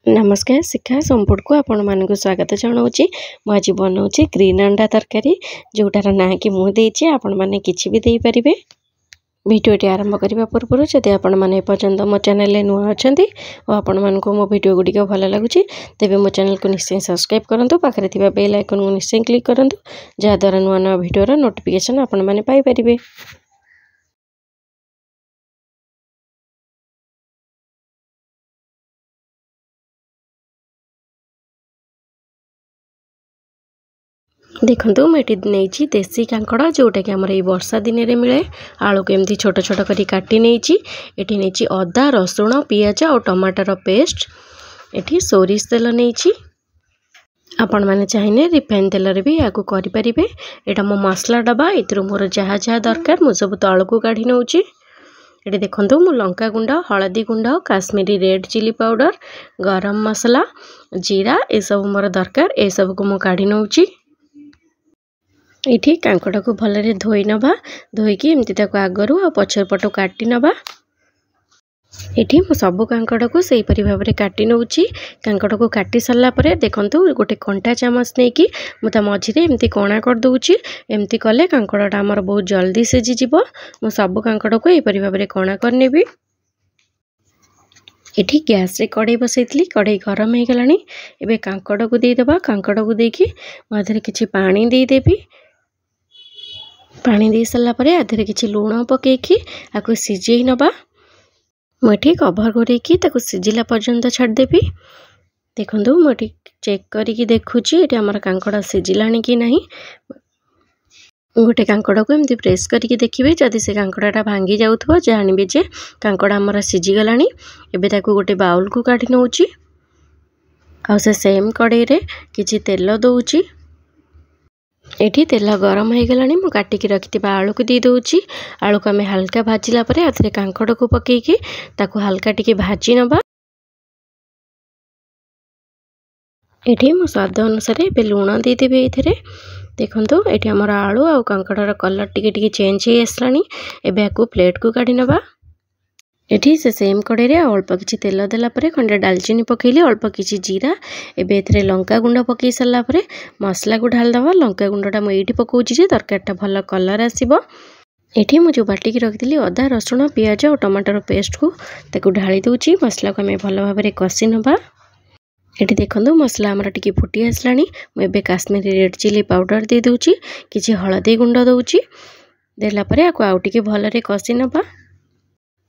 नमस्कार शिक्षा संपूर्ण को आपण मानक स्वागत जनाऊँगी। मुझे बनाऊँगी ग्रीन अंडा तरकारी जोटार ना कि मुझे आपण मैंने किसी भी दे पारे। भिडियोटी आरंभ करने पूर्व जदि आपण मैंने पर्यटन मो चैनल नुआ अच्छा और आपण मानक मो भिड गुड़िक भल लगुच तेज मो चैनल को निश्चय सब्सक्राइब करूँ। पाखे बेल आइकन को निश्चय क्लिक करूँ जहाद्वारा नुआ नुआ भिडियोर नोटिफिकेशन आपण मैंने पाइपर। देखो मुझे नहीं देसी कांकड़ जोटा कि आमर वर्षा दिन में मिले आलू को एमती छोट छोट कर काटी नहीं अदा रसुण पियाज और टमाटर पेस्ट ये सोरिष तेल नहीं आपण मैंने चाहिए रिफाइन तेल भी या करें। यहाँ मो मसला डब्बा ये मोर जहाँ जहाँ दरकार मुझे सब तौल को काढ़ी नौ। ये देखो मु लंका गुंड हलदी गुंड काश्मीरी रेड चिली पाउडर गरम मसला जीरा ये सब मोर दरकार ये सब को मु काढ़ी नौ। ये कांकड़ को भलरे धोई नवा धोईकी एमती आगरू आ पछर पटू काटी नवा। ये सब कांकड़ को सही भाव में काटी नौ। कांकड़ को काटी सारा पर देखंतु गोटे कंटा चामच नहीं कि मुझे मझे एमती कणा कर दूची। एमती कले कांकड़टा आमर बहुत जल्दी सीझीज। मु सब कांकड़ को यही भाव में कणा करनेबी। ये गैस रे कड़े बसई कड़े गरम हो गला। एबे कांकड़ को देदेबा कांकड़ को देकी मुझे किसी पानी देदेवी। पानी दे सारा पर आधे किसी लुण पकईकी आपको सीझे नवा। मुझे कभर कर सीझिला पर्यंत छाड़देवी। देखो मुझे चेक करके देखुची ये आमर कांकड़ सीझिला कि नहीं। गोटे कांकड़ को एमती प्रेस करके देखिए जदि से कांकड़ाटा भांगी जाऊथबो जानबे जे कांकड़ आमर सीझीगला। एबे ताकू गोटे बाउल को काढ़ी नौ। आ से सेम कड़े रे किछि तेल दउची। ये तेल गरम हो गला। मु काटिकी रखि आलू को दे दूची। आलू को आम हल्का भाजिला आधे कांकड़ को पकईकी ताकू हल्का टिके भाजी नवा। ये मो स्वाद अनुसार ए लुण देदेवी। ये देखो ये आमर आलू आ कांकड़र कलर टिके चेंज हो आसला। एबे आकु प्लेट को काढ़ी नवा। ये से सेम कड़े अल्प किसी तेल देला खंडे डालचीनी पकईली अल्प किसी जीरा एबे एथरे लंका गुंड पकई सारा पर मसला को ढाल दवा। लंका गुंडा मुझे पकाउची तरकारीटा भल कलर आसो। ये मुझे बाटिकी रखी अदा रसुण पियाज और टमाटर पेस्ट को ताकू ढाली दूची। मसला को आम भल भाव में कषि नवा। ये देखो मसला आमर टिके फुटी आसला। मुझे काश्मीरी रेड चिली पाउडर दे दूची किसी हलदी गुंड दउची देला परे आकु आउ टिके भलरे कषि नवा।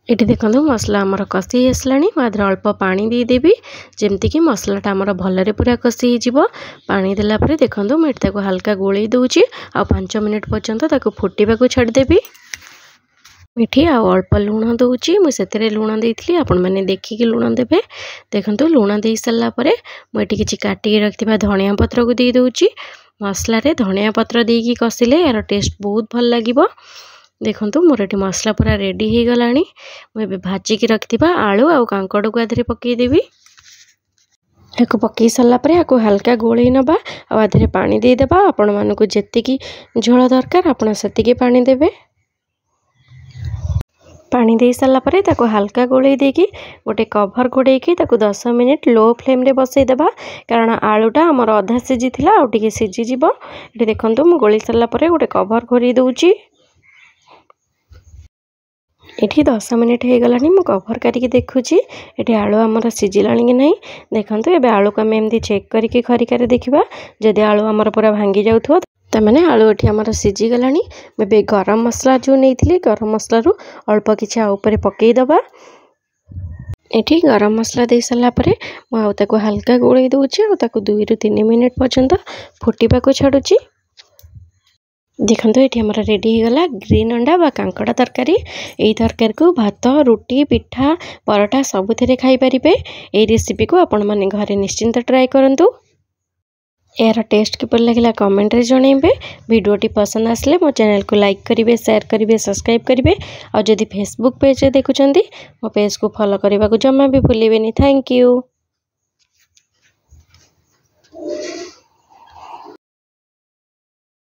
ये देखो मसला आमर कषि आसला। मुझे अल्प पानी देदेवी जमती कि मसलाटा आमर भलरे पूरा कषि हो। पानी देला परे देखो मुझे हल्का गोलई दूची आ 5 मिनट पर्यंत फुटवा को छाड़देवी। मिठी आ अल्प लुण दूची मुझे लुण देती आपण मैंने देखिकी लुण देवे। देखो लुण दे सारा पर मुझे किसी काटिकी रखि धनिया पत्र को दे दूची। मसला रे धनिया पत्र देकी कषिले यार टेस्ट बहुत भल लगे। देखो मोर ये मसला पूरा रेडी हो गला। मुझे भाजिकी रखि आलू आ कांकड़ को आधे पकईदेवी। या पकई सारा पर आपको हल्का गोलई नवा आधे पानी देदेबा। आपण मानक जेतिकी झोल दरकार आपण सेतिकी पानी देवे। पानी दे सारा पर ताको हल्का गोलई देकी गोटे कभर घोड़ेकी 10 मिनिट लो फ्लेम रे बसई देबा कारण आलूटा आमर अधा सीझी थिला आ टिके सीझी जिवो। ये देखो मु गोली सारा पर गोटे कभर घोरी दूची। ये 10 मिनिट हो गला। मु कभर करके देखुची ये आलू आमर सीझिला कि नहीं। देखो ये आलू को आम एमती चेक करके खरिकार देखा जदि आलू आमर पूरा भांगी जाऊथबो तमाने आलू ये आमर सीझीगला। मैं गरम मसला जो नहीं गरम मसला रू अल्प किसी आउपर पकईदबा। ये गरम मसला दे सारा पर मुझे हल्का गोलई दूची और 2 ରୁ 3 मिनिट पर्यंत फुटवा को छाड़ुची। देखो ये आमर रेडी हो गला ग्रीन अंडा बा कांकड़ा तरकारी। यही तरकारी को भात रुटी पिठा परोठा सबुथे खाई पारिबे। ये रेसिपी को आपण माने घरे निश्चिंत ट्राई करंतु। यार टेस्ट किपर लगे कमेंट रे जनइबे। वीडियोटी पसंद आसले मो चैनल को लाइक करिवे शेयर करिवे सब्सक्राइब करिवे और जदि फेसबुक पेज रे देखुचंदी मो पेज को फॉलो करने को जमा भी भूलिबेनी। Thank you.